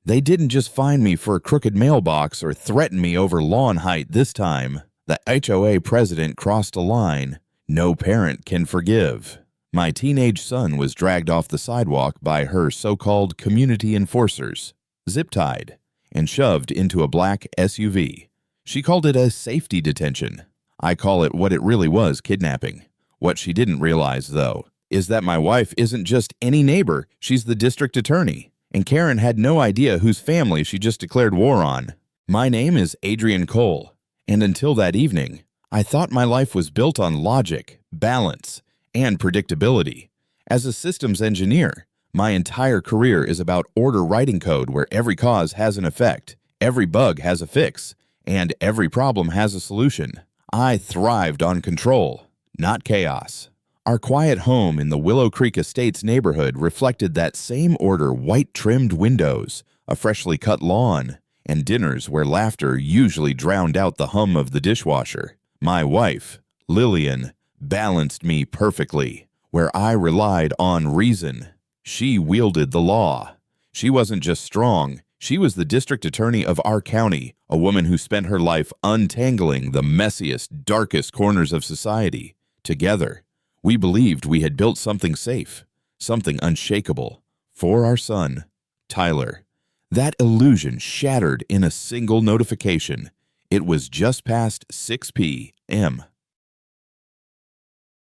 They didn't just fine me for a crooked mailbox or threaten me over lawn height this time. The HOA president crossed a line no parent can forgive. My teenage son was dragged off the sidewalk by her so-called community enforcers, zip-tied, and shoved into a black SUV. She called it a safety detention. I call it what it really was, kidnapping. What she didn't realize, though, is that my wife isn't just any neighbor, she's the district attorney. And Karen had no idea whose family she just declared war on. My name is Adrian Cole, and until that evening, I thought my life was built on logic, balance, and predictability. As a systems engineer, my entire career is about order writing code where every cause has an effect, every bug has a fix, and every problem has a solution. I thrived on control, not chaos. Our quiet home in the Willow Creek Estates neighborhood reflected that same order: white-trimmed windows, a freshly cut lawn, and dinners where laughter usually drowned out the hum of the dishwasher. My wife, Lillian, balanced me perfectly. Where I relied on reason, she wielded the law. She wasn't just strong, she was the district attorney of our county, a woman who spent her life untangling the messiest, darkest corners of society. Together, we believed we had built something safe, something unshakable, for our son, Tyler. That illusion shattered in a single notification. It was just past 6 p.m.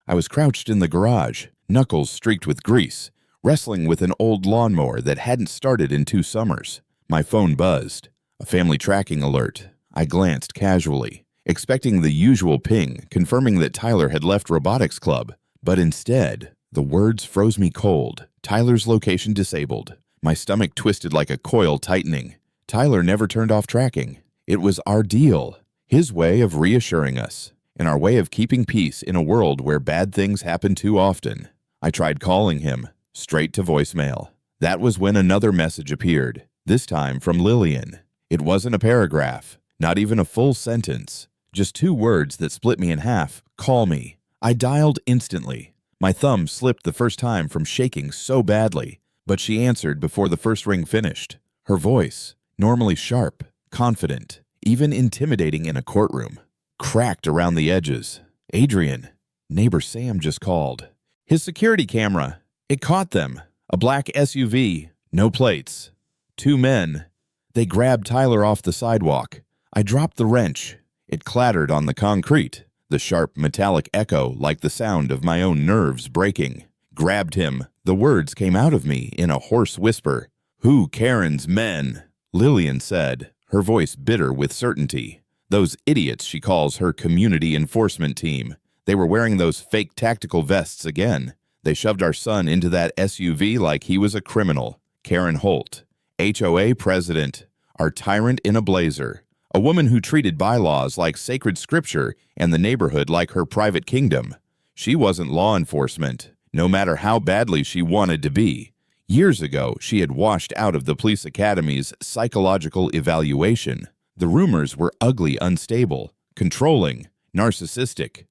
I was crouched in the garage, knuckles streaked with grease, wrestling with an old lawnmower that hadn't started in 2 summers. My phone buzzed. A family tracking alert. I glanced casually, expecting the usual ping, confirming that Tyler had left robotics club. But instead, the words froze me cold. Tyler's location disabled. My stomach twisted like a coil tightening. Tyler never turned off tracking. It was our deal, his way of reassuring us, and our way of keeping peace in a world where bad things happen too often. I tried calling him, straight to voicemail. That was when another message appeared, this time from Lillian. It wasn't a paragraph, not even a full sentence, just 2 words that split me in half. Call me. I dialed instantly. My thumb slipped the first time from shaking so badly, but she answered before the first ring finished. Her voice, normally sharp, confident, even intimidating in a courtroom, cracked around the edges. Adrian, neighbor Sam just called. His security camera, it caught them. A black SUV, no plates. 2 men. They grabbed Tyler off the sidewalk. I dropped the wrench. It clattered on the concrete, the sharp metallic echo like the sound of my own nerves breaking. Grabbed him. The words came out of me in a hoarse whisper. Who Karen's men? Lillian said, her voice bitter with certainty. Those idiots she calls her community enforcement team. They were wearing those fake tactical vests again. They shoved our son into that SUV like he was a criminal. Karen Holt, HOA president, our tyrant in a blazer. A woman who treated bylaws like sacred scripture and the neighborhood like her private kingdom. She wasn't law enforcement, no matter how badly she wanted to be. Years ago, she had washed out of the police academy's psychological evaluation. The rumors were ugly, unstable, controlling, narcissistic.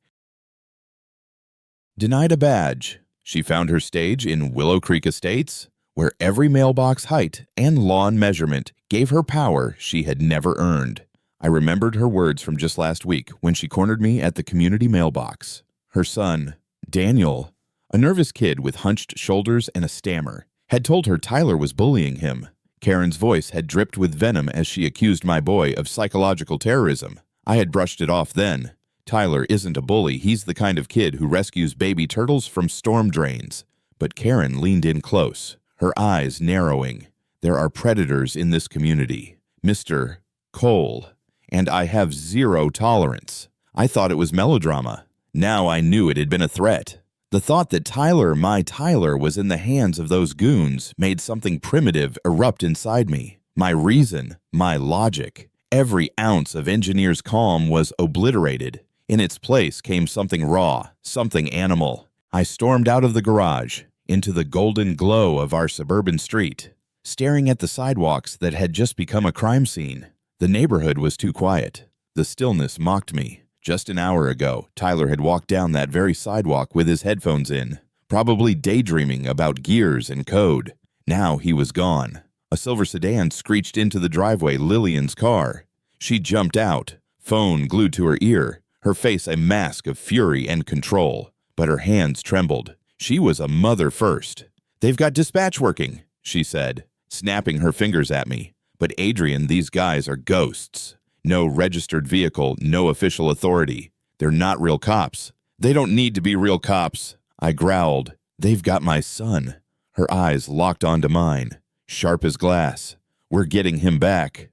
Denied a badge, she found her stage in Willow Creek Estates, where every mailbox height and lawn measurement gave her power she had never earned. I remembered her words from just last week when she cornered me at the community mailbox. Her son, Daniel, a nervous kid with hunched shoulders and a stammer, had told her Tyler was bullying him. Karen's voice had dripped with venom as she accused my boy of psychological terrorism. I had brushed it off then. Tyler isn't a bully, he's the kind of kid who rescues baby turtles from storm drains. But Karen leaned in close, her eyes narrowing. There are predators in this community, Mr. Cole, and I have 0 tolerance. I thought it was melodrama. Now I knew it had been a threat. The thought that Tyler, my Tyler, was in the hands of those goons made something primitive erupt inside me. My reason, my logic, every ounce of engineer's calm was obliterated. In its place came something raw, something animal. I stormed out of the garage, into the golden glow of our suburban street, staring at the sidewalks that had just become a crime scene. The neighborhood was too quiet. The stillness mocked me. Just an hour ago, Tyler had walked down that very sidewalk with his headphones in, probably daydreaming about gears and code. Now he was gone, A silver sedan screeched into the driveway, Lillian's car. She jumped out, phone glued to her ear, her face a mask of fury and control, but her hands trembled. She was a mother first. "They've got dispatch working," she said, snapping her fingers at me. "But Adrian, these guys are ghosts. No registered vehicle, no official authority. They're not real cops. They don't need to be real cops." I growled. "They've got my son." Her eyes locked onto mine, sharp as glass. "We're getting him back.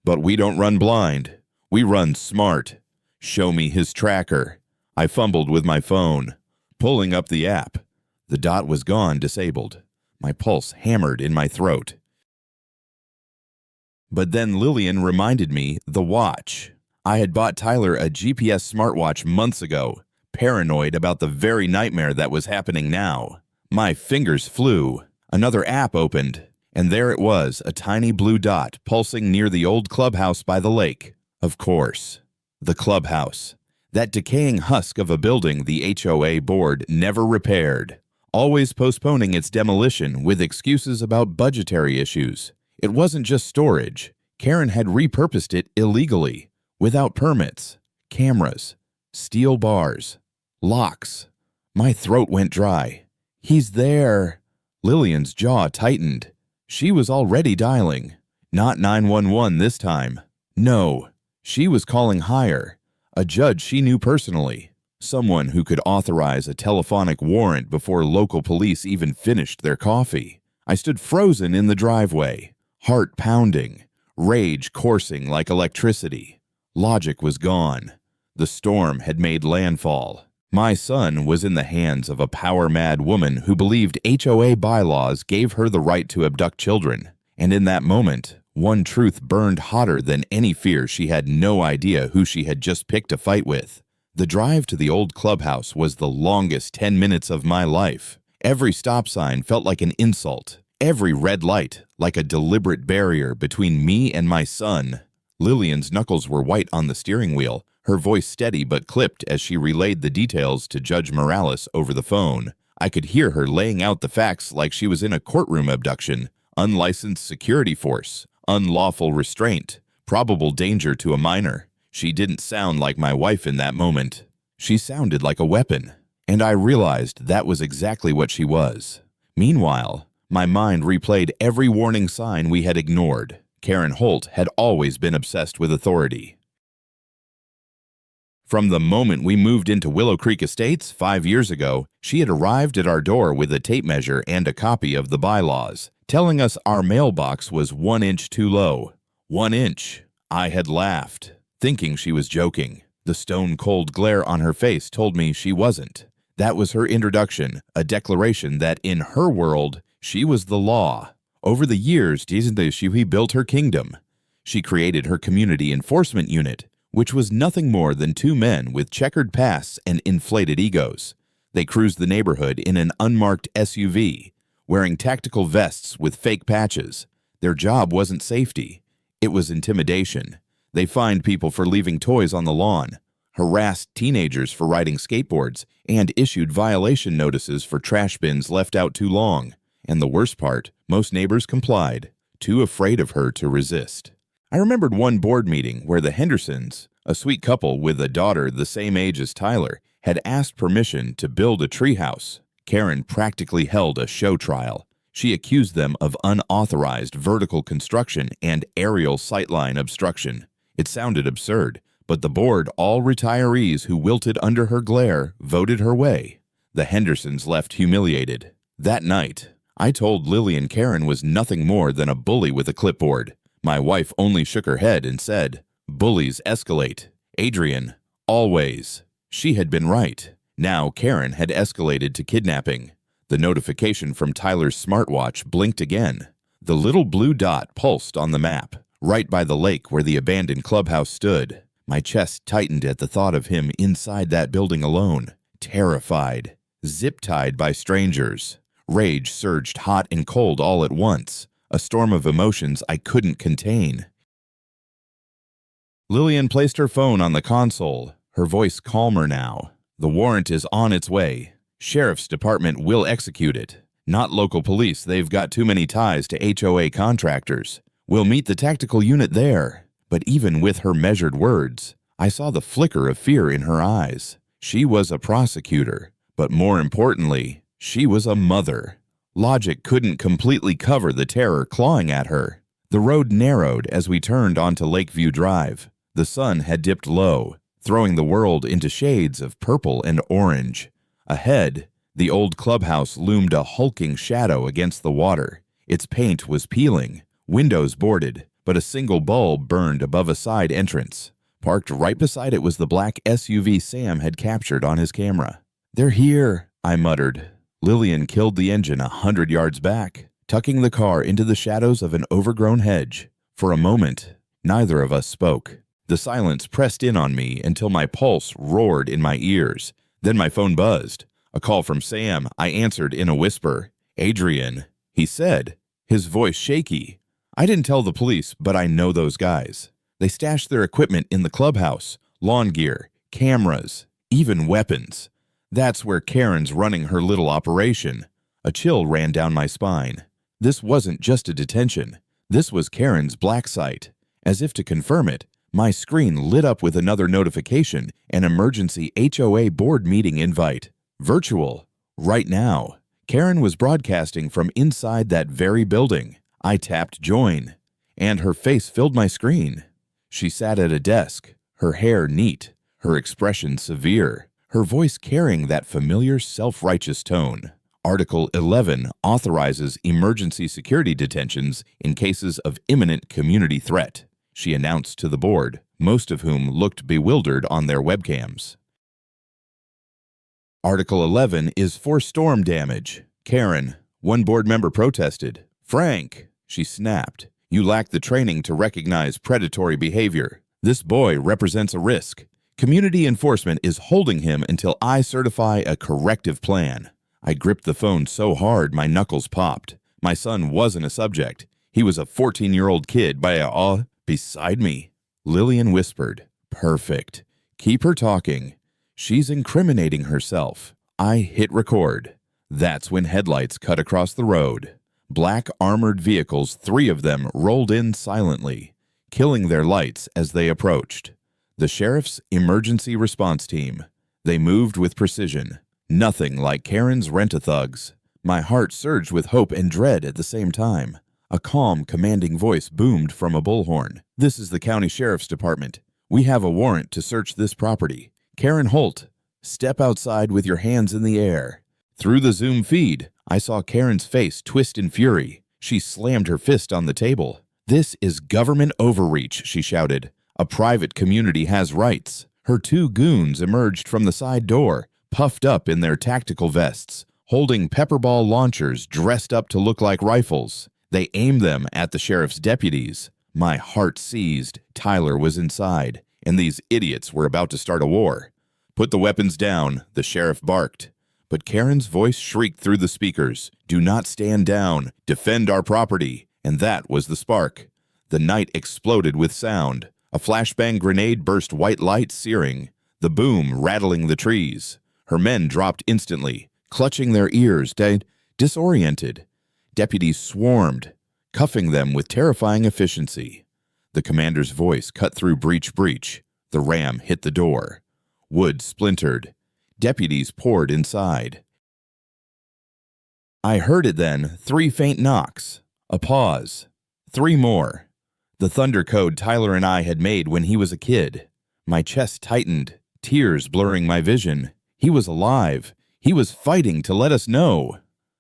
But we don't run blind. We run smart. Show me his tracker." I fumbled with my phone, pulling up the app. The dot was gone, disabled. My pulse hammered in my throat. But then Lillian reminded me the watch. I had bought Tyler a GPS smartwatch months ago, paranoid about the very nightmare that was happening now. My fingers flew. Another app opened, and there it was, a tiny blue dot pulsing near the old clubhouse by the lake. Of course, the clubhouse. That decaying husk of a building the HOA board never repaired, always postponing its demolition with excuses about budgetary issues. It wasn't just storage. Karen had repurposed it illegally, without permits, cameras, steel bars, locks. My throat went dry. "He's there." Lillian's jaw tightened. She was already dialing. Not 911 this time. No, she was calling higher. A judge she knew personally. Someone who could authorize a telephonic warrant before local police even finished their coffee. I stood frozen in the driveway, heart pounding, rage coursing like electricity. Logic was gone. The storm had made landfall. My son was in the hands of a power-mad woman who believed HOA bylaws gave her the right to abduct children. And in that moment, one truth burned hotter than any fear. She had no idea who she had just picked a fight with. The drive to the old clubhouse was the longest 10 minutes of my life. Every stop sign felt like an insult. Every red light like a deliberate barrier between me and my son. Lillian's knuckles were white on the steering wheel, her voice steady but clipped as she relayed the details to Judge Morales over the phone. I could hear her laying out the facts like she was in a courtroom. Abduction, unlicensed security force, unlawful restraint, probable danger to a minor. She didn't sound like my wife in that moment. She sounded like a weapon, and I realized that was exactly what she was. Meanwhile, my mind replayed every warning sign we had ignored. Karen Holt had always been obsessed with authority. From the moment we moved into Willow Creek Estates 5 years ago, she had arrived at our door with a tape measure and a copy of the bylaws, telling us our mailbox was 1 inch too low. 1 inch. I had laughed, thinking she was joking. The stone-cold glare on her face told me she wasn't. That was her introduction, a declaration that in her world, she was the law. Over the years, she built her kingdom. She created her community enforcement unit, which was nothing more than 2 men with checkered pasts and inflated egos. They cruised the neighborhood in an unmarked SUV, wearing tactical vests with fake patches. Their job wasn't safety. It was intimidation. They fined people for leaving toys on the lawn, harassed teenagers for riding skateboards, and issued violation notices for trash bins left out too long. And the worst part, most neighbors complied, too afraid of her to resist. I remembered one board meeting where the Hendersons, a sweet couple with a daughter the same age as Tyler, had asked permission to build a treehouse. Karen practically held a show trial. She accused them of unauthorized vertical construction and aerial sightline obstruction. It sounded absurd, but the board, all retirees who wilted under her glare, voted her way. The Hendersons left humiliated. That night, I told Lillian Karen was nothing more than a bully with a clipboard. My wife only shook her head and said, "Bullies escalate. Adrian, always." She had been right. Now Karen had escalated to kidnapping. The notification from Tyler's smartwatch blinked again. The little blue dot pulsed on the map, right by the lake where the abandoned clubhouse stood. My chest tightened at the thought of him inside that building alone, terrified, zip-tied by strangers. Rage surged hot and cold all at once, a storm of emotions I couldn't contain. Lillian placed her phone on the console, her voice calmer now. "The warrant is on its way. Sheriff's Department will execute it. Not local police, they've got too many ties to HOA contractors. We'll meet the tactical unit there. But even with her measured words, I saw the flicker of fear in her eyes. She was a prosecutor, but more importantly, she was a mother. Logic couldn't completely cover the terror clawing at her. The road narrowed as we turned onto Lakeview Drive. The sun had dipped low, throwing the world into shades of purple and orange. Ahead, the old clubhouse loomed a hulking shadow against the water. Its paint was peeling, windows boarded, but a single bulb burned above a side entrance. Parked right beside it was the black SUV Sam had captured on his camera. "They're here," I muttered. Lillian killed the engine 100 yards back, tucking the car into the shadows of an overgrown hedge. For a moment, neither of us spoke. The silence pressed in on me until my pulse roared in my ears. Then my phone buzzed. A call from Sam. I answered in a whisper. "Adrian," he said, his voice shaky. "I didn't tell the police, but I know those guys. They stashed their equipment in the clubhouse, lawn gear, cameras, even weapons. That's where Karen's running her little operation." A chill ran down my spine. This wasn't just a detention. This was Karen's black site. As if to confirm it, my screen lit up with another notification, an emergency HOA board meeting invite. Virtual. Right now. Karen was broadcasting from inside that very building. I tapped join, and her face filled my screen. She sat at a desk, her hair neat, her expression severe, her voice carrying that familiar self-righteous tone. Article 11 authorizes emergency security detentions in cases of imminent community threat, she announced to the board, most of whom looked bewildered on their webcams. Article 11 is for storm damage. Karen, one board member protested. "Frank," she snapped, "you lack the training to recognize predatory behavior. This boy represents a risk. Community enforcement is holding him until I certify a corrective plan." I gripped the phone so hard my knuckles popped. My son wasn't a subject. He was a 14-year-old kid beside me. Lillian whispered, "Perfect. Keep her talking. She's incriminating herself." I hit record. That's when headlights cut across the road. Black armored vehicles, 3 of them, rolled in silently, killing their lights as they approached. The sheriff's emergency response team. They moved with precision. Nothing like Karen's rent-a-thugs. My heart surged with hope and dread at the same time. A calm, commanding voice boomed from a bullhorn. "This is the county sheriff's department. We have a warrant to search this property. Karen Holt, step outside with your hands in the air." Through the Zoom feed, I saw Karen's face twist in fury. She slammed her fist on the table. "This is government overreach," she shouted. "A private community has rights." Her 2 goons emerged from the side door, puffed up in their tactical vests, holding pepperball launchers dressed up to look like rifles. They aimed them at the sheriff's deputies. My heart seized. Tyler was inside, and these idiots were about to start a war. "Put the weapons down," the sheriff barked. But Karen's voice shrieked through the speakers. "Do not stand down. Defend our property." And that was the spark. The night exploded with sound. A flashbang grenade burst white light searing, the boom rattling the trees. Her men dropped instantly, clutching their ears, disoriented. Deputies swarmed, cuffing them with terrifying efficiency. The commander's voice cut through breach. The ram hit the door. Wood splintered. Deputies poured inside. I heard it then, 3 faint knocks. A pause. 3 more. The thunder code Tyler and I had made when he was a kid. My chest tightened, tears blurring my vision. He was alive. He was fighting to let us know.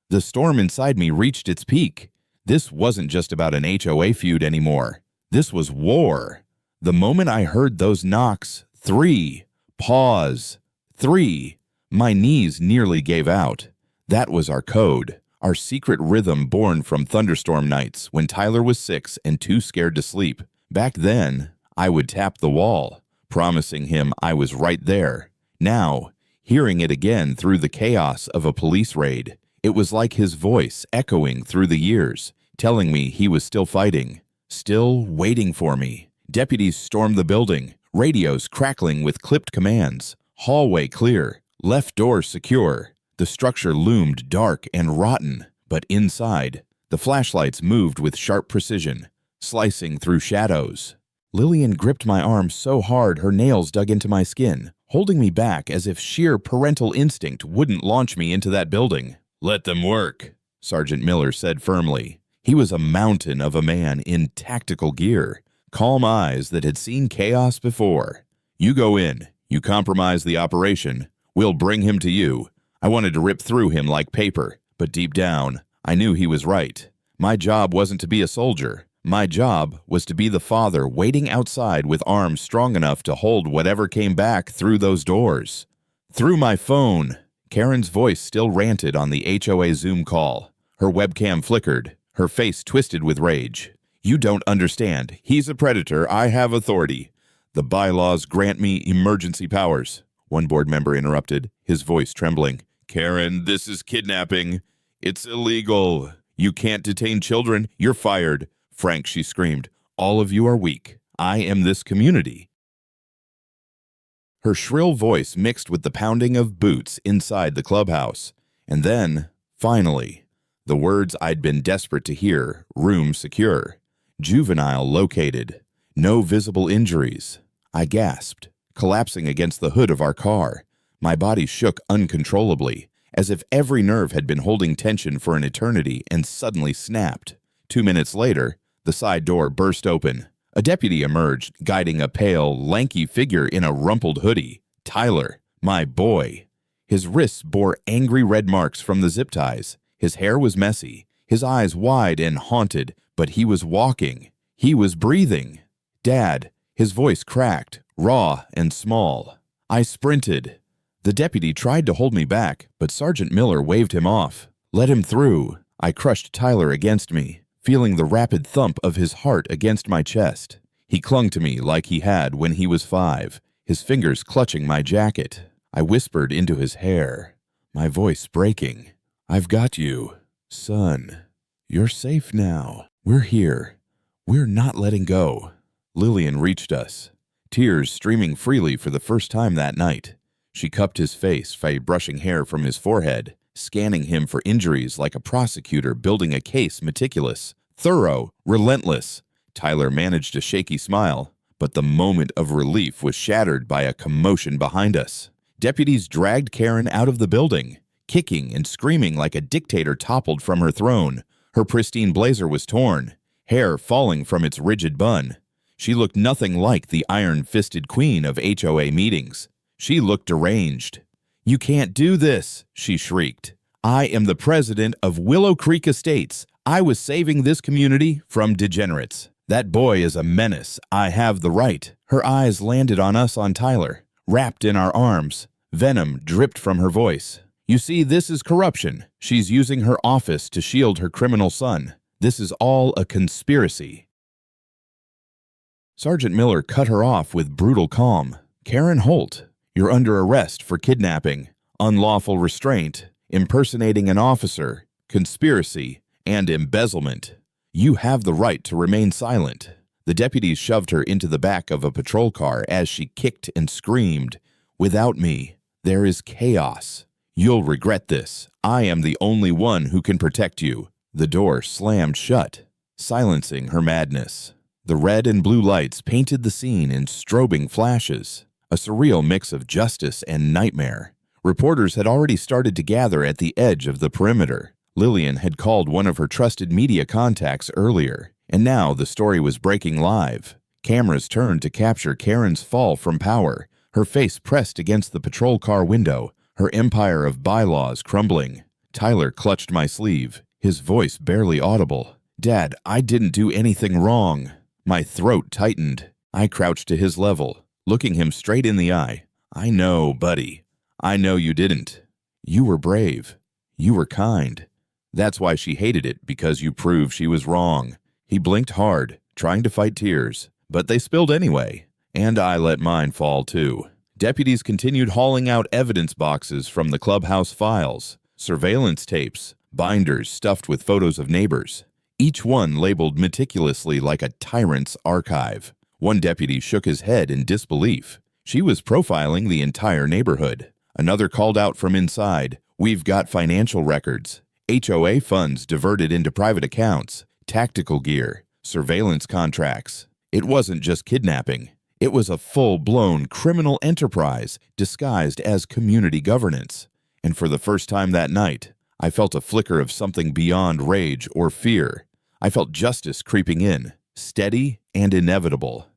The storm inside me reached its peak. This wasn't just about an HOA feud anymore. This was war. The moment I heard those knocks, 3, pause, 3, my knees nearly gave out. That was our code, our secret rhythm born from thunderstorm nights when Tyler was 6 and too scared to sleep. Back then, I would tap the wall, promising him I was right there. Now, hearing it again through the chaos of a police raid, it was like his voice echoing through the years, telling me he was still fighting, still waiting for me. Deputies stormed the building, radios crackling with clipped commands. Hallway clear, left door secure. The structure loomed dark and rotten, But inside, the flashlights moved with sharp precision, slicing through shadows. Lillian gripped my arm so hard her nails dug into my skin, holding me back as if sheer parental instinct wouldn't launch me into that building. "Let them work," Sergeant Miller said firmly. He was a mountain of a man in tactical gear, calm eyes that had seen chaos before. "You go in, you compromise the operation, we'll bring him to you." I wanted to rip through him like paper, but deep down, I knew he was right. My job wasn't to be a soldier. My job was to be the father waiting outside with arms strong enough to hold whatever came back through those doors. Through my phone, Karen's voice still ranted on the HOA Zoom call. Her webcam flickered, her face twisted with rage. "You don't understand. He's a predator. I have authority. The bylaws grant me emergency powers." One board member interrupted, his voice trembling. "Karen, this is kidnapping. It's illegal. You can't detain children. You're fired." "Frank," she screamed, "all of you are weak. I am this community." Her shrill voice mixed with the pounding of boots inside the clubhouse. And then, finally, the words I'd been desperate to hear: room secure, juvenile located, no visible injuries. I gasped, collapsing against the hood of our car. My body shook uncontrollably, as if every nerve had been holding tension for an eternity and suddenly snapped. 2 minutes later, the side door burst open. A deputy emerged, guiding a pale, lanky figure in a rumpled hoodie. Tyler, my boy. His wrists bore angry red marks from the zip ties. His hair was messy, his eyes wide and haunted, but he was walking. He was breathing. "Dad," his voice cracked, raw and small. I sprinted. The deputy tried to hold me back, but Sergeant Miller waved him off. "Let him through." I crushed Tyler against me, feeling the rapid thump of his heart against my chest. He clung to me like he had when he was 5, his fingers clutching my jacket. I whispered into his hair, my voice breaking. "I've got you, son. You're safe now. We're here. We're not letting go." Lillian reached us, tears streaming freely for the first time that night. She cupped his face by brushing hair from his forehead, scanning him for injuries like a prosecutor building a case, meticulous, thorough, relentless. Tyler managed a shaky smile, but the moment of relief was shattered by a commotion behind us. Deputies dragged Karen out of the building, kicking and screaming like a dictator toppled from her throne. Her pristine blazer was torn, hair falling from its rigid bun. She looked nothing like the iron-fisted queen of HOA meetings. She looked deranged. "You can't do this," she shrieked. "I am the president of Willow Creek Estates. I was saving this community from degenerates. That boy is a menace. I have the right." Her eyes landed on us, on Tyler, wrapped in our arms. Venom dripped from her voice. "You see, this is corruption. She's using her office to shield her criminal son. This is all a conspiracy." Sergeant Miller cut her off with brutal calm. "Karen Holt, you're under arrest for kidnapping, unlawful restraint, impersonating an officer, conspiracy, and embezzlement. You have the right to remain silent." The deputies shoved her into the back of a patrol car as she kicked and screamed. "Without me, there is chaos. You'll regret this. I am the only one who can protect you." The door slammed shut, silencing her madness. The red and blue lights painted the scene in strobing flashes, a surreal mix of justice and nightmare. Reporters had already started to gather at the edge of the perimeter. Lillian had called one of her trusted media contacts earlier, and now the story was breaking live. Cameras turned to capture Karen's fall from power, her face pressed against the patrol car window, her empire of bylaws crumbling. Tyler clutched my sleeve, his voice barely audible. "Dad, I didn't do anything wrong." My throat tightened. I crouched to his level, looking him straight in the eye. "I know, buddy. I know you didn't. You were brave. You were kind. That's why she hated it, because you proved she was wrong." He blinked hard, trying to fight tears, but they spilled anyway. And I let mine fall too. Deputies continued hauling out evidence boxes from the clubhouse files, surveillance tapes, binders stuffed with photos of neighbors, each one labeled meticulously like a tyrant's archive. One deputy shook his head in disbelief. She was profiling the entire neighborhood. Another called out from inside, "We've got financial records. HOA funds diverted into private accounts, tactical gear, surveillance contracts. It wasn't just kidnapping. It was a full-blown criminal enterprise disguised as community governance. And for the first time that night, I felt a flicker of something beyond rage or fear. I felt justice creeping in, steady and inevitable.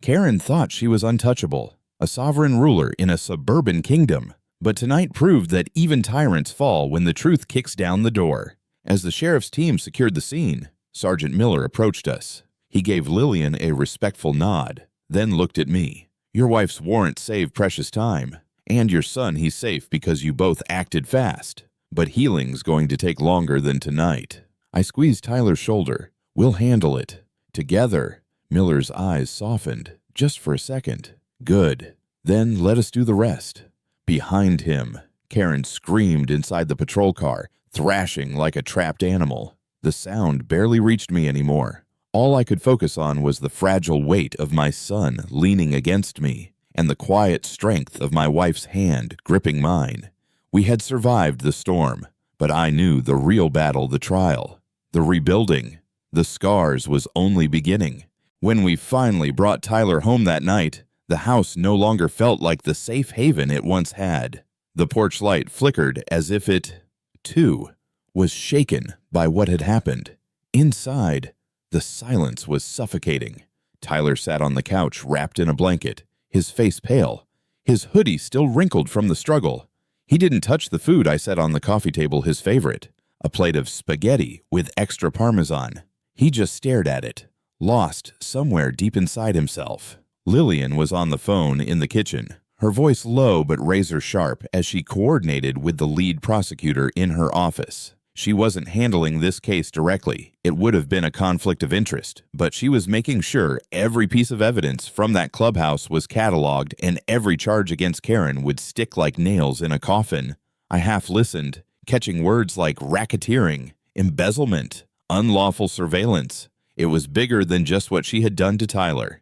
Karen thought she was untouchable, a sovereign ruler in a suburban kingdom. But tonight proved that even tyrants fall when the truth kicks down the door. As the sheriff's team secured the scene, Sergeant Miller approached us. He gave Lillian a respectful nod, then looked at me. "Your wife's warrant saved precious time, and your son, he's safe because you both acted fast. But healing's going to take longer than tonight." I squeezed Tyler's shoulder. "We'll handle it. Together." Miller's eyes softened, just for a second. "Good. Then let us do the rest." Behind him, Karen screamed inside the patrol car, thrashing like a trapped animal. The sound barely reached me anymore. All I could focus on was the fragile weight of my son leaning against me, and the quiet strength of my wife's hand gripping mine. We had survived the storm, but I knew the real battle, the trial, the rebuilding, the scars was only beginning. When we finally brought Tyler home that night, the house no longer felt like the safe haven it once had. The porch light flickered as if it, too, was shaken by what had happened. Inside, the silence was suffocating. Tyler sat on the couch wrapped in a blanket, his face pale, his hoodie still wrinkled from the struggle. He didn't touch the food I set on the coffee table, his favorite, a plate of spaghetti with extra parmesan. He just stared at it, lost somewhere deep inside himself. Lillian was on the phone in the kitchen, her voice low but razor sharp as she coordinated with the lead prosecutor in her office. She wasn't handling this case directly. It would have been a conflict of interest, but she was making sure every piece of evidence from that clubhouse was cataloged and every charge against Karen would stick like nails in a coffin. I half listened, catching words like racketeering, embezzlement, unlawful surveillance. It was bigger than just what she had done to Tyler.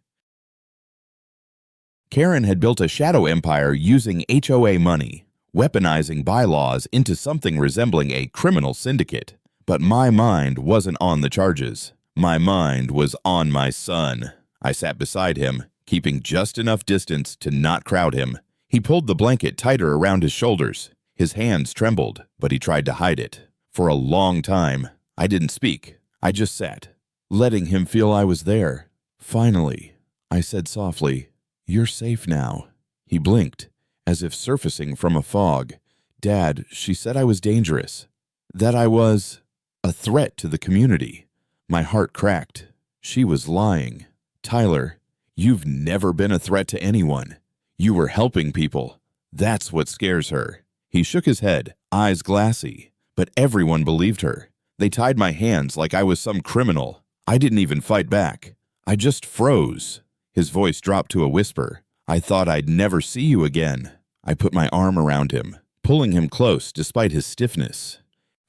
Karen had built a shadow empire using HOA money, weaponizing bylaws into something resembling a criminal syndicate. But my mind wasn't on the charges. My mind was on my son. I sat beside him, keeping just enough distance to not crowd him. He pulled the blanket tighter around his shoulders. His hands trembled, but he tried to hide it. For a long time, I didn't speak. I just sat, letting him feel I was there. Finally, I said softly, "You're safe now." He blinked, as if surfacing from a fog. "Dad, she said I was dangerous, that I was a threat to the community." My heart cracked. She was lying. "Tyler, you've never been a threat to anyone. You were helping people. That's what scares her." He shook his head, eyes glassy, but everyone believed her. They tied my hands like I was some criminal. I didn't even fight back. I just froze. His voice dropped to a whisper. "I thought I'd never see you again." I put my arm around him, pulling him close despite his stiffness.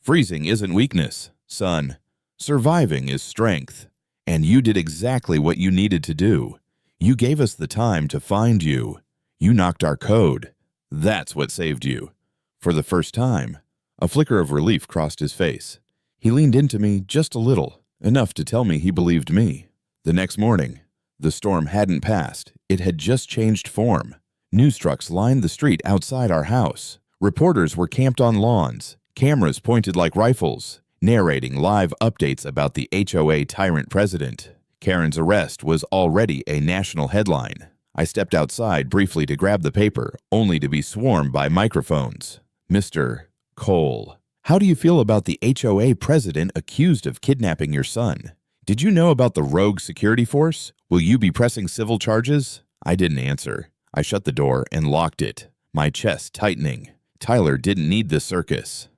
"Freezing isn't weakness, son. Surviving is strength. And you did exactly what you needed to do. You gave us the time to find you. You knocked our code. That's what saved you." For the first time, a flicker of relief crossed his face. He leaned into me just a little, enough to tell me he believed me. The next morning, the storm hadn't passed. It had just changed form. News trucks lined the street outside our house. Reporters were camped on lawns, cameras pointed like rifles, narrating live updates about the HOA tyrant president. Karen's arrest was already a national headline. I stepped outside briefly to grab the paper, only to be swarmed by microphones. "Mr. Cole, how do you feel about the HOA president accused of kidnapping your son? Did you know about the rogue security force? Will you be pressing civil charges?" I didn't answer. I shut the door and locked it, my chest tightening. Tyler didn't need this circus.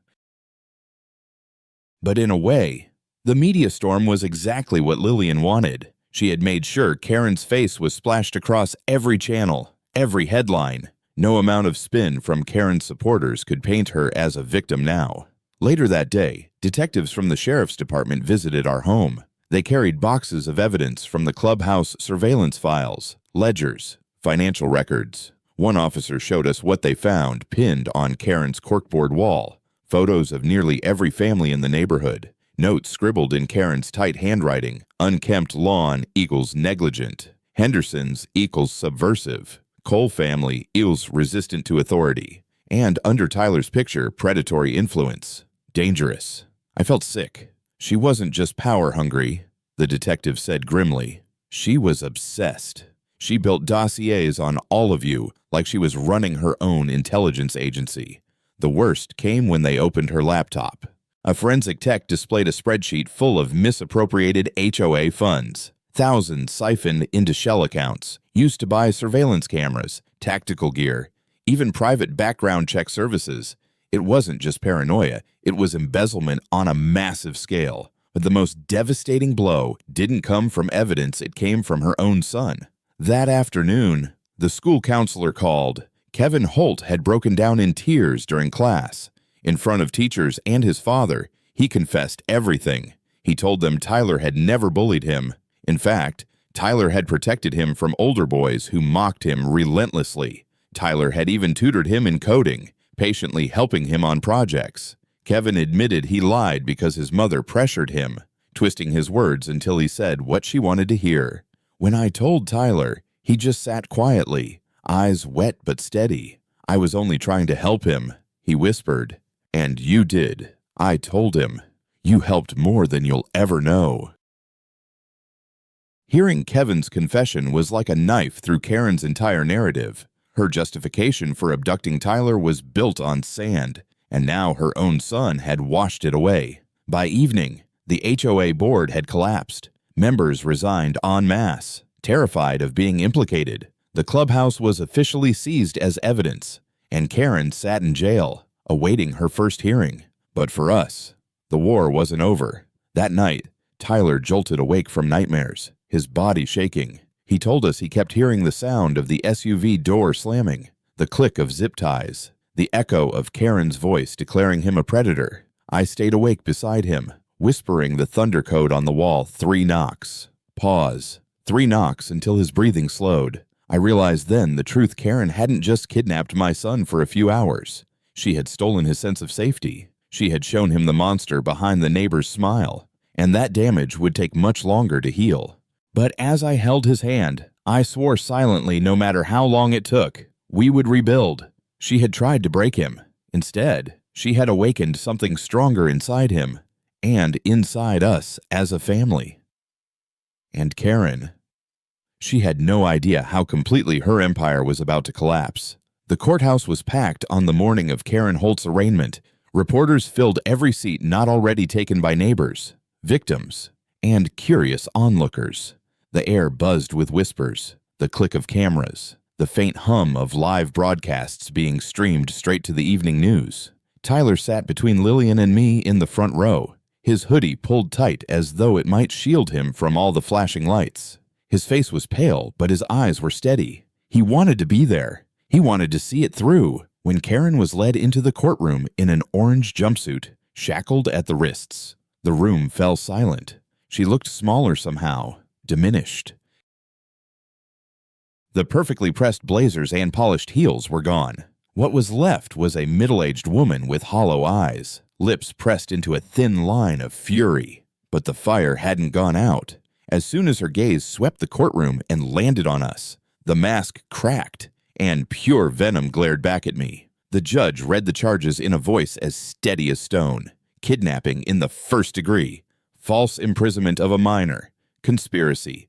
But in a way, the media storm was exactly what Lillian wanted. She had made sure Karen's face was splashed across every channel, every headline. No amount of spin from Karen's supporters could paint her as a victim now. Later that day, detectives from the sheriff's department visited our home. They carried boxes of evidence from the clubhouse surveillance files, ledgers, financial records. One officer showed us what they found pinned on Karen's corkboard wall. Photos of nearly every family in the neighborhood. Notes scribbled in Karen's tight handwriting. Unkempt lawn equals negligent. Henderson's equals subversive. Cole family equals resistant to authority. And under Tyler's picture, predatory influence. Dangerous. I felt sick. She wasn't just power-hungry, the detective said grimly. She was obsessed. She built dossiers on all of you like she was running her own intelligence agency. The worst came when they opened her laptop. A forensic tech displayed a spreadsheet full of misappropriated HOA funds. Thousands siphoned into shell accounts, used to buy surveillance cameras, tactical gear, even private background check services. It wasn't just paranoia, it was embezzlement on a massive scale. But the most devastating blow didn't come from evidence, it came from her own son. That afternoon, the school counselor called. Kevin Holt had broken down in tears during class. In front of teachers and his father, he confessed everything. He told them Tyler had never bullied him. In fact, Tyler had protected him from older boys who mocked him relentlessly. Tyler had even tutored him in coding, patiently helping him on projects. Kevin admitted he lied because his mother pressured him, twisting his words until he said what she wanted to hear. When I told Tyler, he just sat quietly, eyes wet but steady. I was only trying to help him, he whispered. And you did. I told him. You helped more than you'll ever know. Hearing Kevin's confession was like a knife through Karen's entire narrative. Her justification for abducting Tyler was built on sand, and now her own son had washed it away. By evening, the HOA board had collapsed. Members resigned en masse, terrified of being implicated. The clubhouse was officially seized as evidence, and Karen sat in jail, awaiting her first hearing. But for us, the war wasn't over. That night, Tyler jolted awake from nightmares, his body shaking. He told us he kept hearing the sound of the SUV door slamming, the click of zip ties, the echo of Karen's voice declaring him a predator. I stayed awake beside him, whispering the thunder code on the wall, 3 knocks. Pause. 3 knocks until his breathing slowed. I realized then the truth: Karen hadn't just kidnapped my son for a few hours. She had stolen his sense of safety. She had shown him the monster behind the neighbor's smile, and that damage would take much longer to heal. But as I held his hand, I swore silently no matter how long it took, we would rebuild. She had tried to break him. Instead, she had awakened something stronger inside him, and inside us as a family. And Karen. She had no idea how completely her empire was about to collapse. The courthouse was packed on the morning of Karen Holt's arraignment. Reporters filled every seat not already taken by neighbors, victims, and curious onlookers. The air buzzed with whispers, the click of cameras, the faint hum of live broadcasts being streamed straight to the evening news. Tyler sat between Lillian and me in the front row, his hoodie pulled tight as though it might shield him from all the flashing lights. His face was pale, but his eyes were steady. He wanted to be there. He wanted to see it through. When Karen was led into the courtroom in an orange jumpsuit, shackled at the wrists, the room fell silent. She looked smaller somehow, diminished. The perfectly pressed blazers and polished heels were gone. What was left was a middle-aged woman with hollow eyes, lips pressed into a thin line of fury. But the fire hadn't gone out. As soon as her gaze swept the courtroom and landed on us, the mask cracked, and pure venom glared back at me. The judge read the charges in a voice as steady as stone. Kidnapping in the 1st degree, false imprisonment of a minor, conspiracy,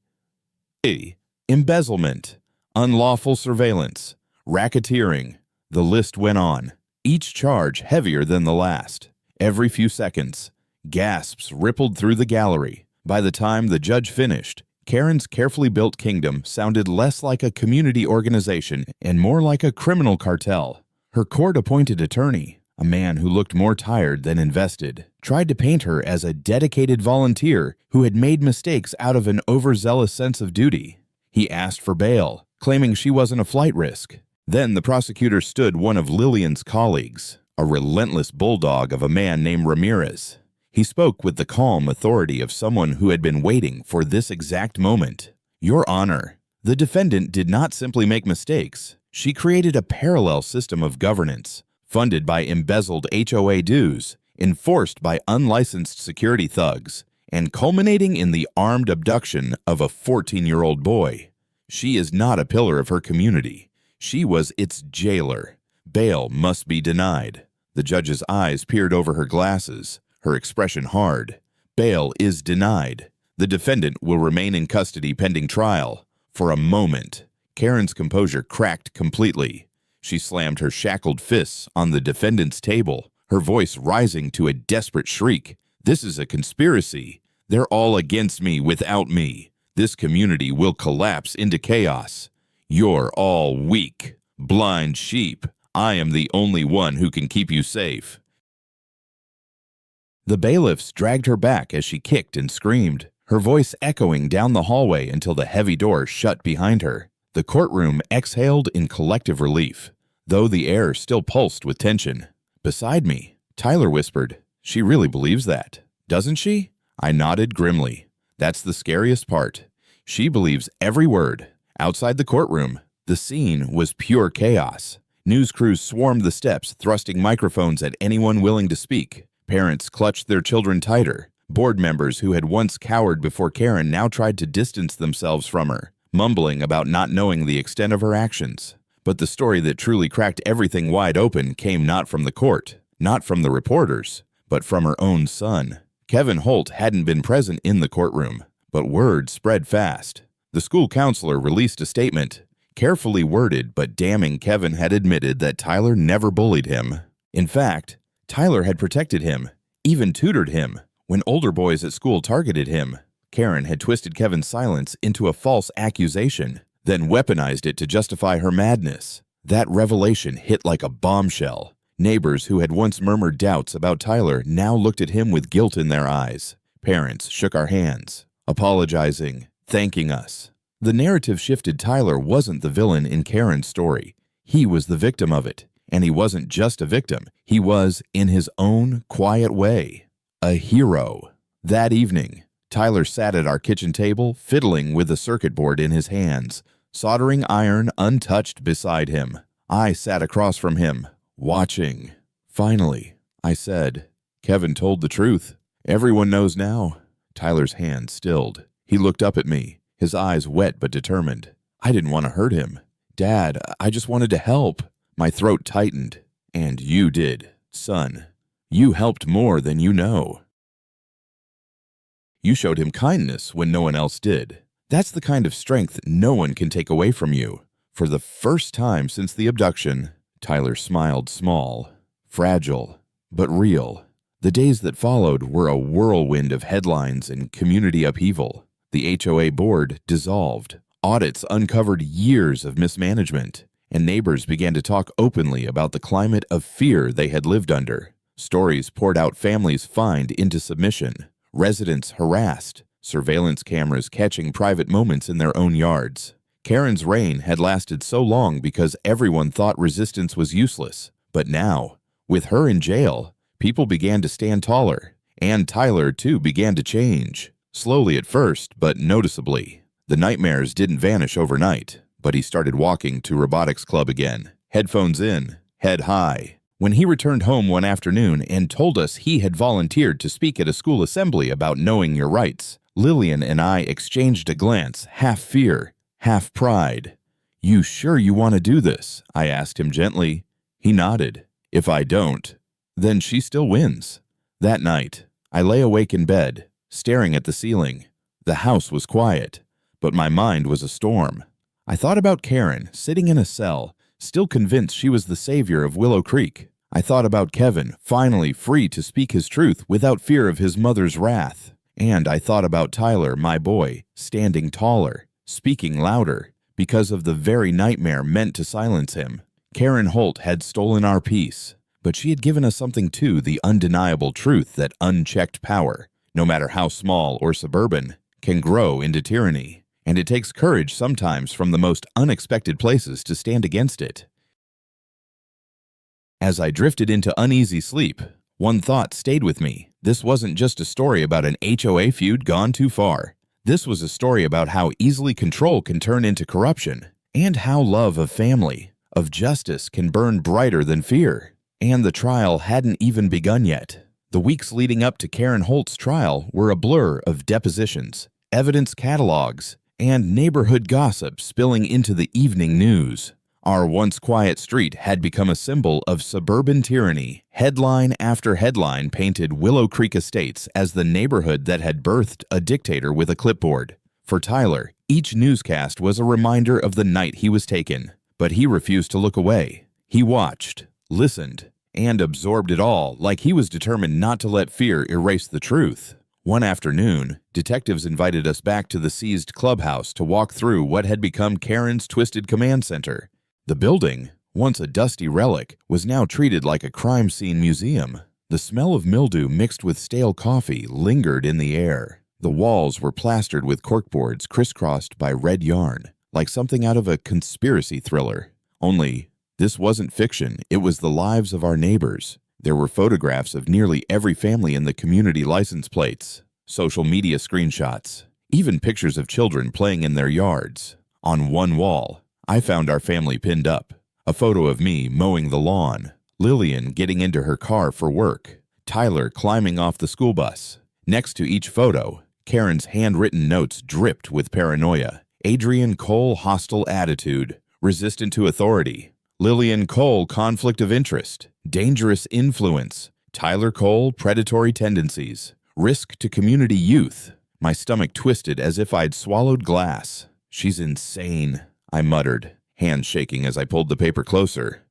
embezzlement, unlawful surveillance, racketeering. The list went on, each charge heavier than the last. Every few seconds, gasps rippled through the gallery. By the time the judge finished, Karen's carefully built kingdom sounded less like a community organization and more like a criminal cartel. Her court-appointed attorney, a man who looked more tired than invested, tried to paint her as a dedicated volunteer who had made mistakes out of an overzealous sense of duty. He asked for bail, claiming she wasn't a flight risk. Then the prosecutor stood one of Lillian's colleagues, a relentless bulldog of a man named Ramirez. He spoke with the calm authority of someone who had been waiting for this exact moment. Your Honor, the defendant did not simply make mistakes. She created a parallel system of governance, funded by embezzled HOA dues, enforced by unlicensed security thugs, and culminating in the armed abduction of a 14-year-old boy. She is not a pillar of her community. She was its jailer. Bail must be denied. The judge's eyes peered over her glasses, her expression hard. Bail is denied. The defendant will remain in custody pending trial. For a moment, Karen's composure cracked completely. She slammed her shackled fists on the defendant's table, her voice rising to a desperate shriek. This is a conspiracy. They're all against me without me. This community will collapse into chaos. You're all weak, blind sheep. I am the only one who can keep you safe. The bailiffs dragged her back as she kicked and screamed, her voice echoing down the hallway until the heavy door shut behind her. The courtroom exhaled in collective relief, though the air still pulsed with tension. Beside me, Tyler whispered, "She really believes that, doesn't she?" I nodded grimly. That's the scariest part. She believes every word. Outside the courtroom, the scene was pure chaos. News crews swarmed the steps, thrusting microphones at anyone willing to speak. Parents clutched their children tighter. Board members who had once cowered before Karen now tried to distance themselves from her, mumbling about not knowing the extent of her actions. But the story that truly cracked everything wide open came not from the court, not from the reporters, but from her own son. Kevin Holt hadn't been present in the courtroom, but word spread fast. The school counselor released a statement, carefully worded but damning. Kevin had admitted that Tyler never bullied him. In fact, Tyler had protected him, even tutored him, when older boys at school targeted him. Karen had twisted Kevin's silence into a false accusation, then weaponized it to justify her madness. That revelation hit like a bombshell. Neighbors who had once murmured doubts about Tyler now looked at him with guilt in their eyes. Parents shook our hands, apologizing, thanking us. The narrative shifted. Tyler wasn't the villain in Karen's story. He was the victim of it. And he wasn't just a victim. He was, in his own quiet way, a hero. That evening, Tyler sat at our kitchen table, fiddling with a circuit board in his hands, soldering iron untouched beside him. I sat across from him, watching. Finally, I said, "Kevin told the truth. Everyone knows now." Tyler's hand stilled. He looked up at me, his eyes wet but determined. I didn't want to hurt him. "Dad, I just wanted to help." My throat tightened. "And you did, son. You helped more than you know. You showed him kindness when no one else did. That's the kind of strength no one can take away from you." For the first time since the abduction, Tyler smiled, small, fragile, but real. The days that followed were a whirlwind of headlines and community upheaval. The HOA board dissolved. Audits uncovered years of mismanagement, and neighbors began to talk openly about the climate of fear they had lived under. Stories poured out, families fined into submission, residents harassed, surveillance cameras catching private moments in their own yards. Karen's reign had lasted so long because everyone thought resistance was useless. But now, with her in jail, people began to stand taller, and Tyler too began to change. Slowly at first, but noticeably. The nightmares didn't vanish overnight, but he started walking to robotics club again, headphones in, head high. When he returned home one afternoon and told us he had volunteered to speak at a school assembly about knowing your rights, Lillian and I exchanged a glance, half fear, half pride. "You sure you want to do this?" I asked him gently. He nodded. "If I don't, then she still wins." That night, I lay awake in bed, staring at the ceiling. The house was quiet, but my mind was a storm. I thought about Karen, sitting in a cell, still convinced she was the savior of Willow Creek. I thought about Kevin, finally free to speak his truth without fear of his mother's wrath. And I thought about Tyler, my boy, standing taller, speaking louder, because of the very nightmare meant to silence him. Karen Holt had stolen our peace, but she had given us something too, the undeniable truth that unchecked power, no matter how small or suburban, can grow into tyranny. And it takes courage sometimes from the most unexpected places to stand against it. As I drifted into uneasy sleep, one thought stayed with me. This wasn't just a story about an HOA feud gone too far. This was a story about how easily control can turn into corruption, and how love of family, of justice, can burn brighter than fear. And the trial hadn't even begun yet. The weeks leading up to Karen Holt's trial were a blur of depositions, evidence catalogs, and neighborhood gossip spilling into the evening news. Our once quiet street had become a symbol of suburban tyranny. Headline after headline painted Willow Creek Estates as the neighborhood that had birthed a dictator with a clipboard. For Tyler, each newscast was a reminder of the night he was taken, but he refused to look away. He watched, listened, and absorbed it all like he was determined not to let fear erase the truth. One afternoon, detectives invited us back to the seized clubhouse to walk through what had become Karen's twisted command center. The building, once a dusty relic, was now treated like a crime scene museum. The smell of mildew mixed with stale coffee lingered in the air. The walls were plastered with corkboards crisscrossed by red yarn, like something out of a conspiracy thriller. Only, this wasn't fiction, it was the lives of our neighbors. There were photographs of nearly every family in the community license plates, social media screenshots, even pictures of children playing in their yards. On one wall, I found our family pinned up. A photo of me mowing the lawn, Lillian getting into her car for work, Tyler climbing off the school bus. Next to each photo, Karen's handwritten notes dripped with paranoia. Adrian Cole, hostile attitude, resistant to authority. Lillian Cole, conflict of interest, dangerous influence. Tyler Cole, predatory tendencies, risk to community youth. My stomach twisted as if I'd swallowed glass. She's insane, I muttered, hands shaking as I pulled the paper closer.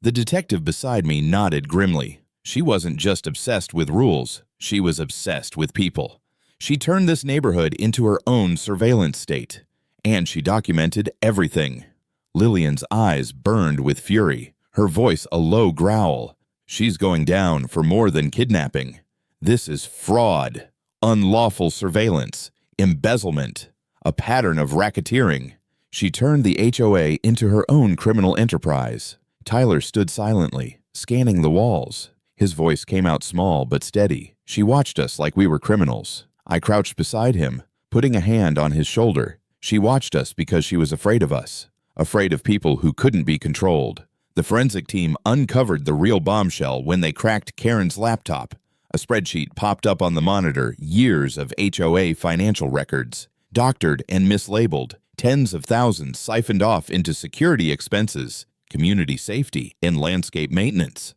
The detective beside me nodded grimly. She wasn't just obsessed with rules, she was obsessed with people. She turned this neighborhood into her own surveillance state, and she documented everything. Lillian's eyes burned with fury, her voice a low growl. She's going down for more than kidnapping. This is fraud, unlawful surveillance, embezzlement, a pattern of racketeering. She turned the HOA into her own criminal enterprise. Tyler stood silently, scanning the walls. His voice came out small but steady. She watched us like we were criminals. I crouched beside him, putting a hand on his shoulder. She watched us because she was afraid of us, afraid of people who couldn't be controlled. The forensic team uncovered the real bombshell when they cracked Karen's laptop. A spreadsheet popped up on the monitor, years of HOA financial records, doctored and mislabeled, tens of thousands siphoned off into security expenses, community safety, and landscape maintenance.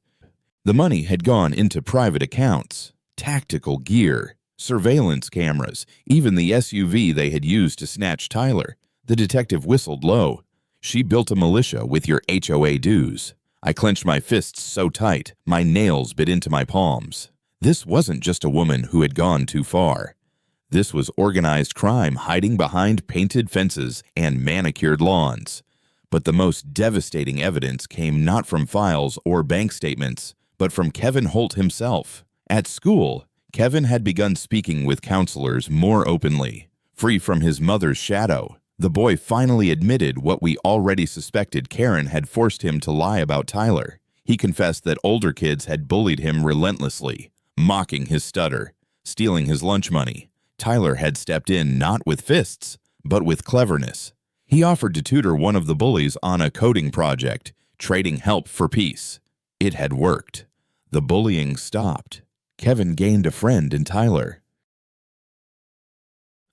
The money had gone into private accounts, tactical gear, surveillance cameras, even the SUV they had used to snatch Tyler. The detective whistled low. She built a militia with your HOA dues. I clenched my fists so tight, my nails bit into my palms. This wasn't just a woman who had gone too far. This was organized crime hiding behind painted fences and manicured lawns. But the most devastating evidence came not from files or bank statements, but from Kevin Holt himself. At school, Kevin had begun speaking with counselors more openly. Free from his mother's shadow, the boy finally admitted what we already suspected. Karen had forced him to lie about Tyler. He confessed that older kids had bullied him relentlessly, mocking his stutter, stealing his lunch money. Tyler had stepped in not with fists, but with cleverness. He offered to tutor one of the bullies on a coding project, trading help for peace. It had worked. The bullying stopped. Kevin gained a friend in Tyler.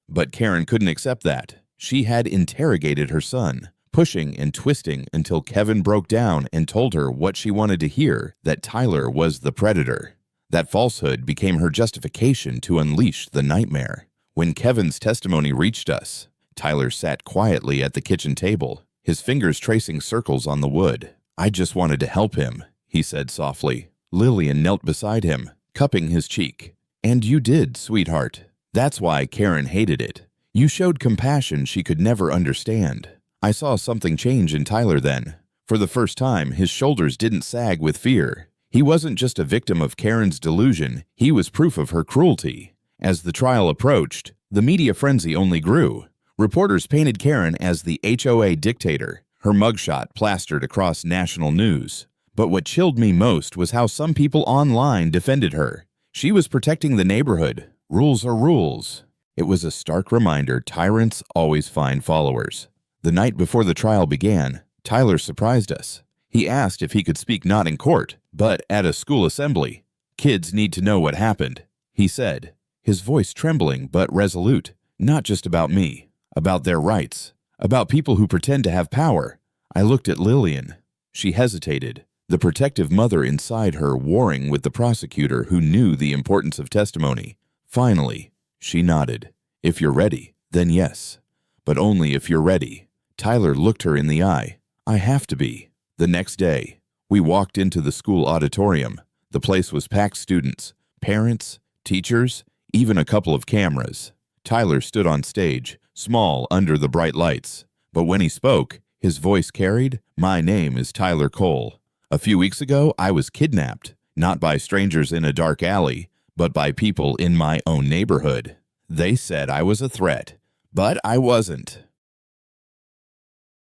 But Karen couldn't accept that. She had interrogated her son, pushing and twisting until Kevin broke down and told her what she wanted to hear, that Tyler was the predator. That falsehood became her justification to unleash the nightmare. When Kevin's testimony reached us, Tyler sat quietly at the kitchen table, his fingers tracing circles on the wood. I just wanted to help him, he said softly. Lillian knelt beside him, cupping his cheek. And you did, sweetheart. That's why Karen hated it. You showed compassion she could never understand. I saw something change in Tyler then. For the first time, his shoulders didn't sag with fear. He wasn't just a victim of Karen's delusion, he was proof of her cruelty. As the trial approached, the media frenzy only grew. Reporters painted Karen as the HOA dictator, her mugshot plastered across national news. But what chilled me most was how some people online defended her. She was protecting the neighborhood. Rules are rules. It was a stark reminder tyrants always find followers. The night before the trial began, Tyler surprised us. He asked if he could speak not in court, but at a school assembly. Kids need to know what happened, he said, his voice trembling but resolute. Not just about me, about their rights, about people who pretend to have power. I looked at Lillian. She hesitated, the protective mother inside her warring with the prosecutor who knew the importance of testimony. Finally, she nodded. If you're ready, then yes. But only if you're ready. Tyler looked her in the eye. I have to be. The next day, we walked into the school auditorium. The place was packed students, parents, teachers, even a couple of cameras. Tyler stood on stage, small under the bright lights. But when he spoke, his voice carried, "My name is Tyler Cole. A few weeks ago, I was kidnapped, not by strangers in a dark alley, but by people in my own neighborhood. They said I was a threat, but I wasn't.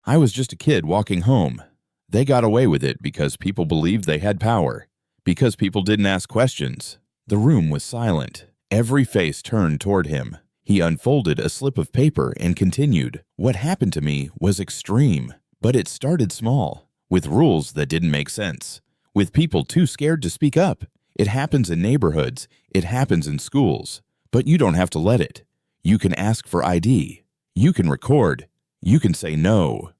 I was just a kid walking home. They got away with it because people believed they had power, because people didn't ask questions." The room was silent. Every face turned toward him. He unfolded a slip of paper and continued. What happened to me was extreme, but it started small, with rules that didn't make sense, with people too scared to speak up. It happens in neighborhoods, it happens in schools, but you don't have to let it. You can ask for ID. You can record. You can say no.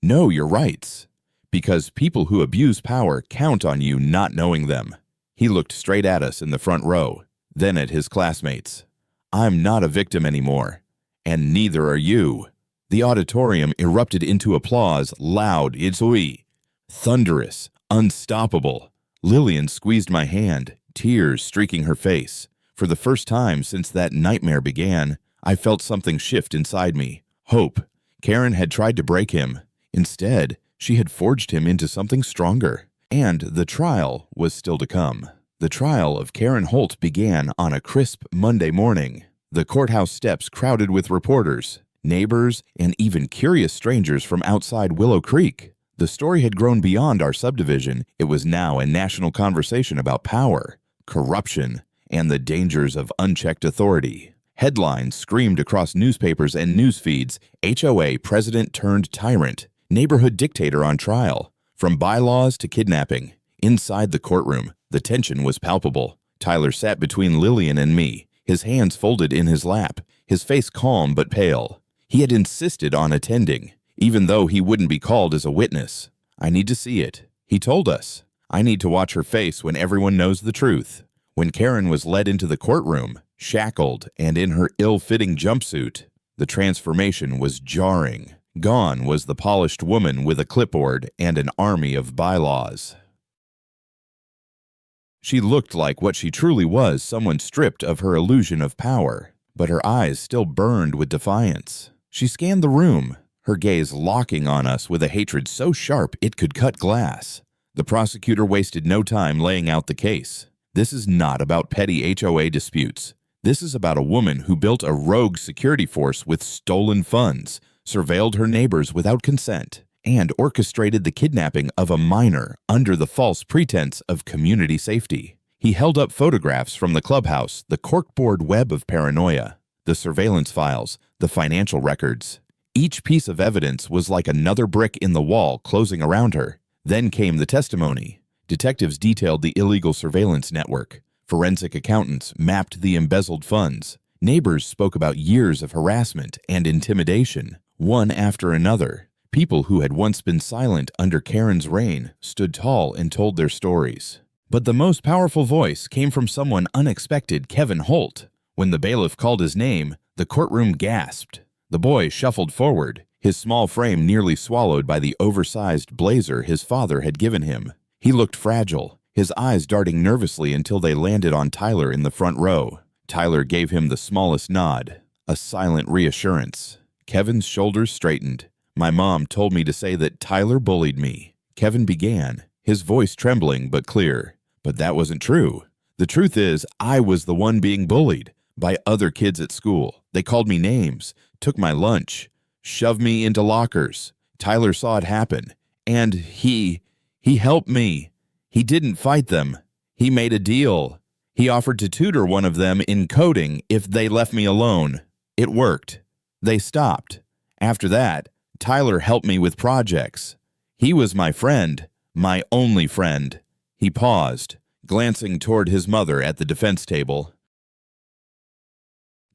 Know your rights. Because people who abuse power count on you not knowing them. He looked straight at us in the front row, then at his classmates. I'm not a victim anymore, and neither are you. The auditorium erupted into applause, loud, it's we. Thunderous, unstoppable. Lillian squeezed my hand, tears streaking her face. For the first time since that nightmare began, I felt something shift inside me. Hope. Karen had tried to break him. Instead, she had forged him into something stronger. And the trial was still to come. The trial of Karen Holt began on a crisp Monday morning. The courthouse steps crowded with reporters, neighbors, and even curious strangers from outside Willow Creek. The story had grown beyond our subdivision. It was now a national conversation about power, corruption, and the dangers of unchecked authority. Headlines screamed across newspapers and news feeds, HOA president turned tyrant, neighborhood dictator on trial. From bylaws to kidnapping. Inside the courtroom, the tension was palpable. Tyler sat between Lillian and me, his hands folded in his lap, his face calm but pale. He had insisted on attending, even though he wouldn't be called as a witness. I need to see it, he told us. I need to watch her face when everyone knows the truth. When Karen was led into the courtroom, shackled and in her ill-fitting jumpsuit, the transformation was jarring. Gone was the polished woman with a clipboard and an army of bylaws. She looked like what she truly was, someone stripped of her illusion of power, but her eyes still burned with defiance. She scanned the room, her gaze locking on us with a hatred so sharp it could cut glass. The prosecutor wasted no time laying out the case. This is not about petty HOA disputes. This is about a woman who built a rogue security force with stolen funds, surveilled her neighbors without consent, and orchestrated the kidnapping of a minor under the false pretense of community safety. He held up photographs from the clubhouse, the corkboard web of paranoia, the surveillance files, the financial records. Each piece of evidence was like another brick in the wall closing around her. Then came the testimony. Detectives detailed the illegal surveillance network. Forensic accountants mapped the embezzled funds. Neighbors spoke about years of harassment and intimidation, one after another. People who had once been silent under Karen's reign stood tall and told their stories. But the most powerful voice came from someone unexpected, Kevin Holt. When the bailiff called his name, the courtroom gasped. The boy shuffled forward, his small frame nearly swallowed by the oversized blazer his father had given him. He looked fragile, his eyes darting nervously until they landed on Tyler in the front row. Tyler gave him the smallest nod, a silent reassurance. Kevin's shoulders straightened. My mom told me to say that Tyler bullied me. Kevin began, his voice trembling but clear. But that wasn't true. The truth is, I was the one being bullied by other kids at school. They called me names, took my lunch, shoved me into lockers. Tyler saw it happen, and he helped me. He didn't fight them. He made a deal. He offered to tutor one of them in coding if they left me alone. It worked. They stopped. After that, Tyler helped me with projects. He was my friend, My only friend." He paused, glancing toward his mother at the defense table.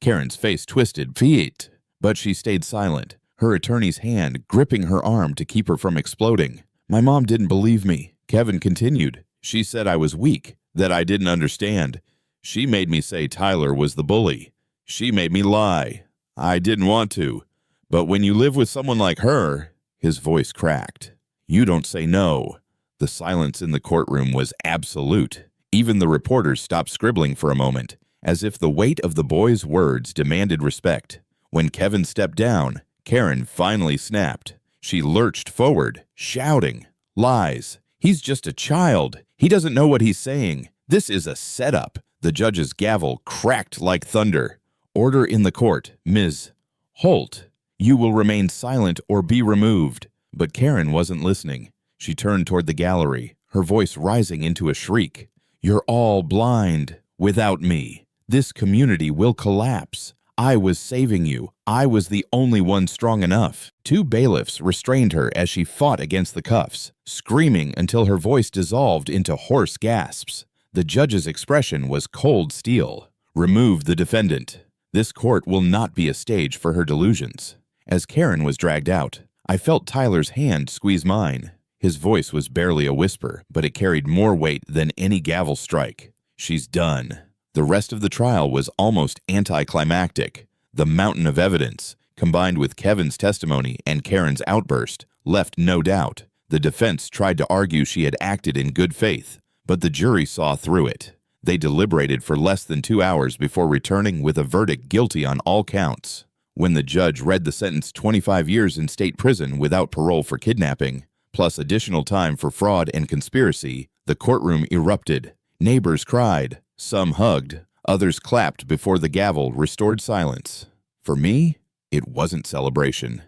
Karen's face twisted, "Feud," but she stayed silent, her attorney's hand gripping her arm to keep her from exploding. "My mom didn't believe me," Kevin continued. "She said I was weak, that I didn't understand. She made me say Tyler was the bully. She made me lie. I didn't want to. But when you live with someone like her," his voice cracked, "you don't say no." The silence in the courtroom was absolute. Even the reporters stopped scribbling for a moment, as if the weight of the boy's words demanded respect. When Kevin stepped down, Karen finally snapped. She lurched forward, shouting, "Lies! He's just a child. He doesn't know what he's saying. This is a setup." The judge's gavel cracked like thunder. "Order in the court, Ms. Holt. You will remain silent or be removed." But Karen wasn't listening. She turned toward the gallery, her voice rising into a shriek. "You're all blind. Without me, this community will collapse. I was saving you. I was the only one strong enough." Two bailiffs restrained her as she fought against the cuffs, screaming until her voice dissolved into hoarse gasps. The judge's expression was cold steel. "Remove the defendant. This court will not be a stage for her delusions." As Karen was dragged out, I felt Tyler's hand squeeze mine. His voice was barely a whisper, but it carried more weight than any gavel strike. "She's done." The rest of the trial was almost anticlimactic. The mountain of evidence, combined with Kevin's testimony and Karen's outburst, left no doubt. The defense tried to argue she had acted in good faith, but the jury saw through it. They deliberated for less than 2 hours before returning with a verdict guilty on all counts. When the judge read the sentence, 25 years in state prison without parole for kidnapping, plus additional time for fraud and conspiracy, the courtroom erupted. Neighbors cried, some hugged, others clapped before the gavel restored silence. For me, it wasn't celebration.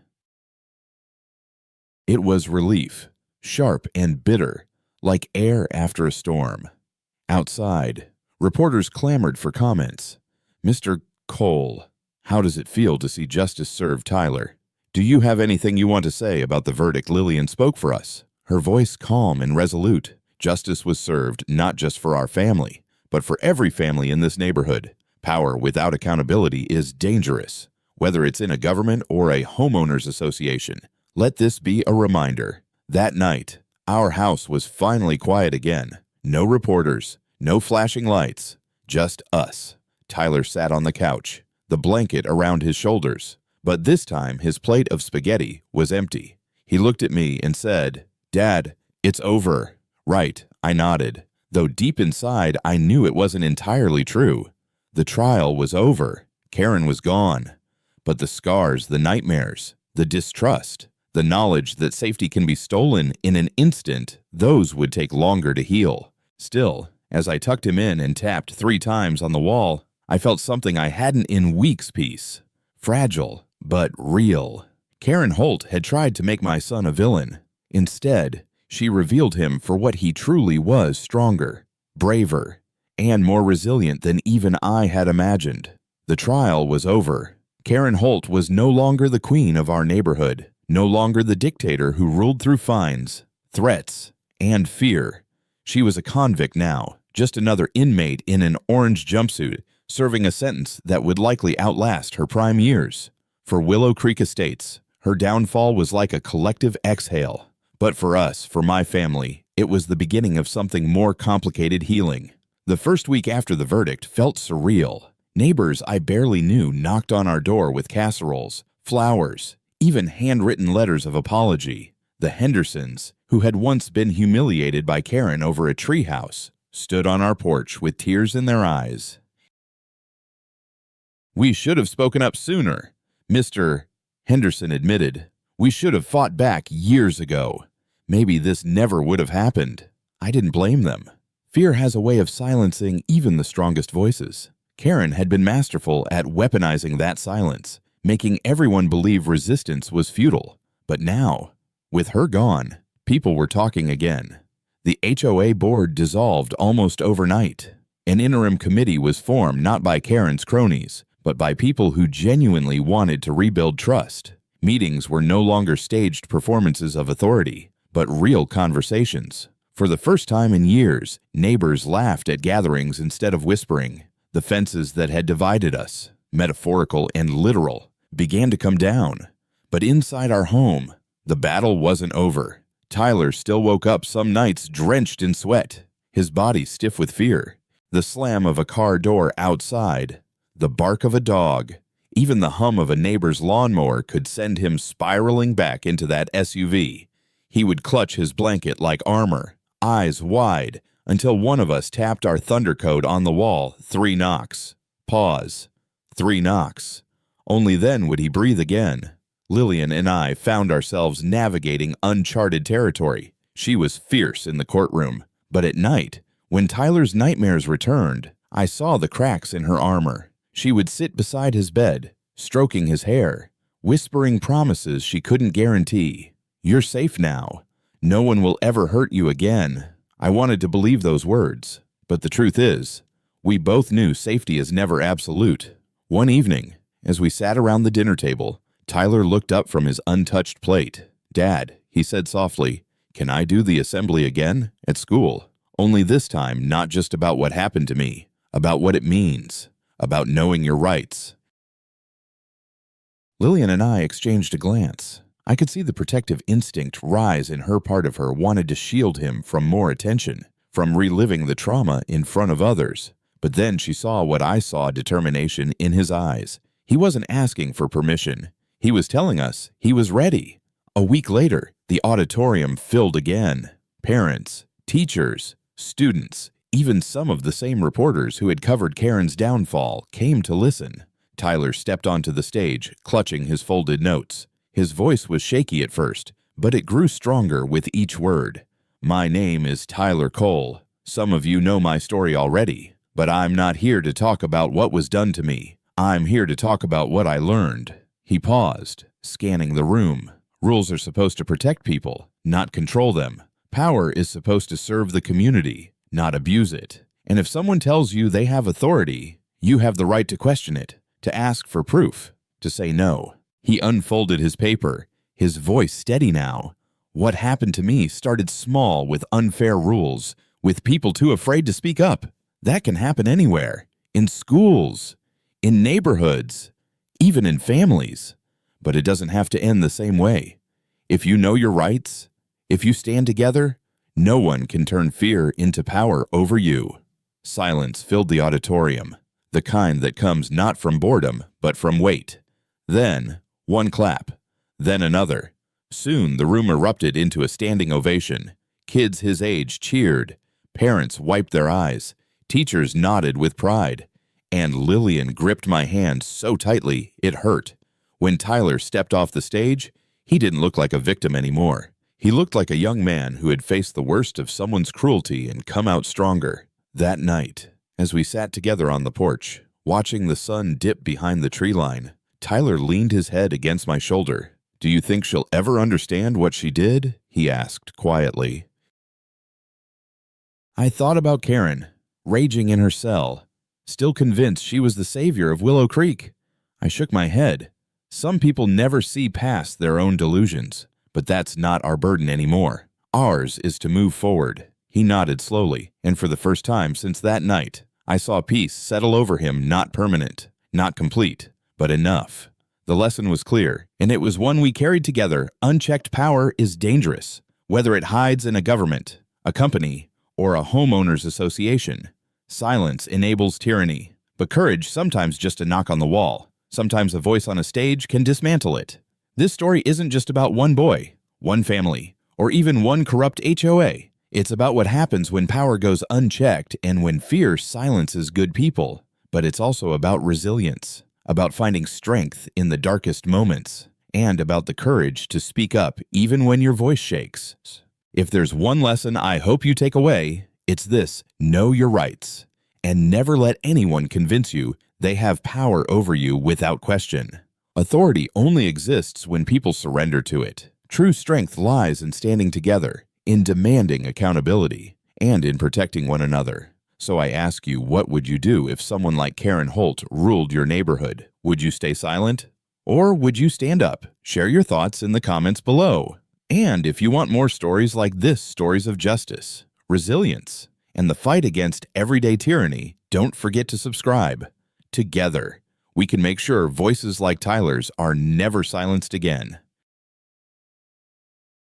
It was relief, sharp and bitter, like air after a storm. Outside, reporters clamored for comments. "Mr. Cole, how does it feel to see justice served Tyler? Do you have anything you want to say about the verdict?" Lillian spoke for us, her voice calm and resolute. "Justice was served not just for our family, but for every family in this neighborhood. Power without accountability is dangerous, whether it's in a government or a homeowners association. Let this be a reminder." That night, our house was finally quiet again. No reporters, no flashing lights, just us. Tyler sat on the couch, the blanket around his shoulders. But this time, his plate of spaghetti was empty. He looked at me and said, "Dad, it's over." "Right," I nodded, though deep inside I knew it wasn't entirely true. The trial was over. Karen was gone. But the scars, the nightmares, the distrust, the knowledge that safety can be stolen in an instant, those would take longer to heal. Still, as I tucked him in and tapped 3 times on the wall, I felt something I hadn't in weeks. Peace. Fragile, but real. Karen Holt had tried to make my son a villain. Instead, she revealed him for what he truly was: stronger, braver, and more resilient than even I had imagined. The trial was over. Karen Holt was no longer the queen of our neighborhood, no longer the dictator who ruled through fines, threats, and fear. She was a convict now, just another inmate in an orange jumpsuit, serving a sentence that would likely outlast her prime years. For Willow Creek Estates, her downfall was like a collective exhale. But for us, for my family, it was the beginning of something more complicated: healing. The first week after the verdict felt surreal. Neighbors I barely knew knocked on our door with casseroles, flowers, even handwritten letters of apology. The Hendersons, who had once been humiliated by Karen over a treehouse, stood on our porch with tears in their eyes. "We should have spoken up sooner," Mr. Henderson admitted. "We should have fought back years ago. Maybe this never would have happened." I didn't blame them. Fear has a way of silencing even the strongest voices. Karen had been masterful at weaponizing that silence, making everyone believe resistance was futile. But now, with her gone, people were talking again. The HOA board dissolved almost overnight. An interim committee was formed not by Karen's cronies, but by people who genuinely wanted to rebuild trust. Meetings were no longer staged performances of authority, but real conversations. For the first time in years, neighbors laughed at gatherings instead of whispering. The fences that had divided us, metaphorical and literal, began to come down. But inside our home, the battle wasn't over. Tyler still woke up some nights drenched in sweat, his body stiff with fear. The slam of a car door outside, the bark of a dog, even the hum of a neighbor's lawnmower could send him spiraling back into that SUV. He would clutch his blanket like armor, eyes wide, until one of us tapped our thunder code on the wall 3 knocks. Pause. 3 knocks. Only then would he breathe again. Lillian and I found ourselves navigating uncharted territory. She was fierce in the courtroom, but at night, when Tyler's nightmares returned, I saw the cracks in her armor. She would sit beside his bed, stroking his hair, whispering promises she couldn't guarantee. "You're safe now. No one will ever hurt you again." I wanted to believe those words, but the truth is, we both knew safety is never absolute. One evening, as we sat around the dinner table, Tyler looked up from his untouched plate. "Dad," he said softly, "can I do the assembly again at school? Only this time not just about what happened to me, about what it means, about knowing your rights." Lillian and I exchanged a glance. I could see the protective instinct rise in her. Part of her wanted to shield him from more attention, from reliving the trauma in front of others. But then she saw what I saw: determination in his eyes. He wasn't asking for permission. He was telling us he was ready. A week later, the auditorium filled again. Parents, teachers, students, even some of the same reporters who had covered Karen's downfall came to listen. Tyler stepped onto the stage, clutching his folded notes. His voice was shaky at first, but it grew stronger with each word. "My name is Tyler Cole. Some of you know my story already, but I'm not here to talk about what was done to me. I'm here to talk about what I learned." He paused, scanning the room. Rules are supposed to protect people, not control them. Power is supposed to serve the community, not abuse it. And if someone tells you they have authority, you have the right to question it, to ask for proof, to say no. He unfolded his paper, his voice steady now. "What happened to me started small, with unfair rules, with people too afraid to speak up. That can happen anywhere, in schools, in neighborhoods, even in families. But it doesn't have to end the same way. If you know your rights, if you stand together, no one can turn fear into power over you." Silence filled the auditorium, the kind that comes not from boredom, but from weight. Then, one clap, then another. Soon the room erupted into a standing ovation. Kids his age cheered, parents wiped their eyes, teachers nodded with pride, and Lillian gripped my hand so tightly it hurt. When Tyler stepped off the stage, he didn't look like a victim anymore. He looked like a young man who had faced the worst of someone's cruelty and come out stronger. That night, as we sat together on the porch, watching the sun dip behind the tree line, Tyler leaned his head against my shoulder. "Do you think she'll ever understand what she did?" he asked quietly. I thought about Karen, raging in her cell, still convinced she was the savior of Willow Creek. I shook my head. Some people never see past their own delusions, but that's not our burden anymore. Ours is to move forward. He nodded slowly, and for the first time since that night, I saw peace settle over him, not permanent, not complete, but enough. The lesson was clear, and it was one we carried together. Unchecked power is dangerous, whether it hides in a government, a company, or a homeowners association. Silence enables tyranny, but courage sometimes just a knock on the wall. Sometimes a voice on a stage can dismantle it. This story isn't just about one boy, one family, or even one corrupt HOA. It's about what happens when power goes unchecked and when fear silences good people. But it's also about resilience, about finding strength in the darkest moments, and about the courage to speak up even when your voice shakes. If there's one lesson I hope you take away, it's this: know your rights, and never let anyone convince you they have power over you without question. Authority only exists when people surrender to it. True strength lies in standing together, in demanding accountability, and in protecting one another. So I ask you, what would you do if someone like Karen Holt ruled your neighborhood? Would you stay silent? Or would you stand up? Share your thoughts in the comments below. And if you want more stories like this, stories of justice, resilience, and the fight against everyday tyranny, don't forget to subscribe. Together, we can make sure voices like Tyler's are never silenced again.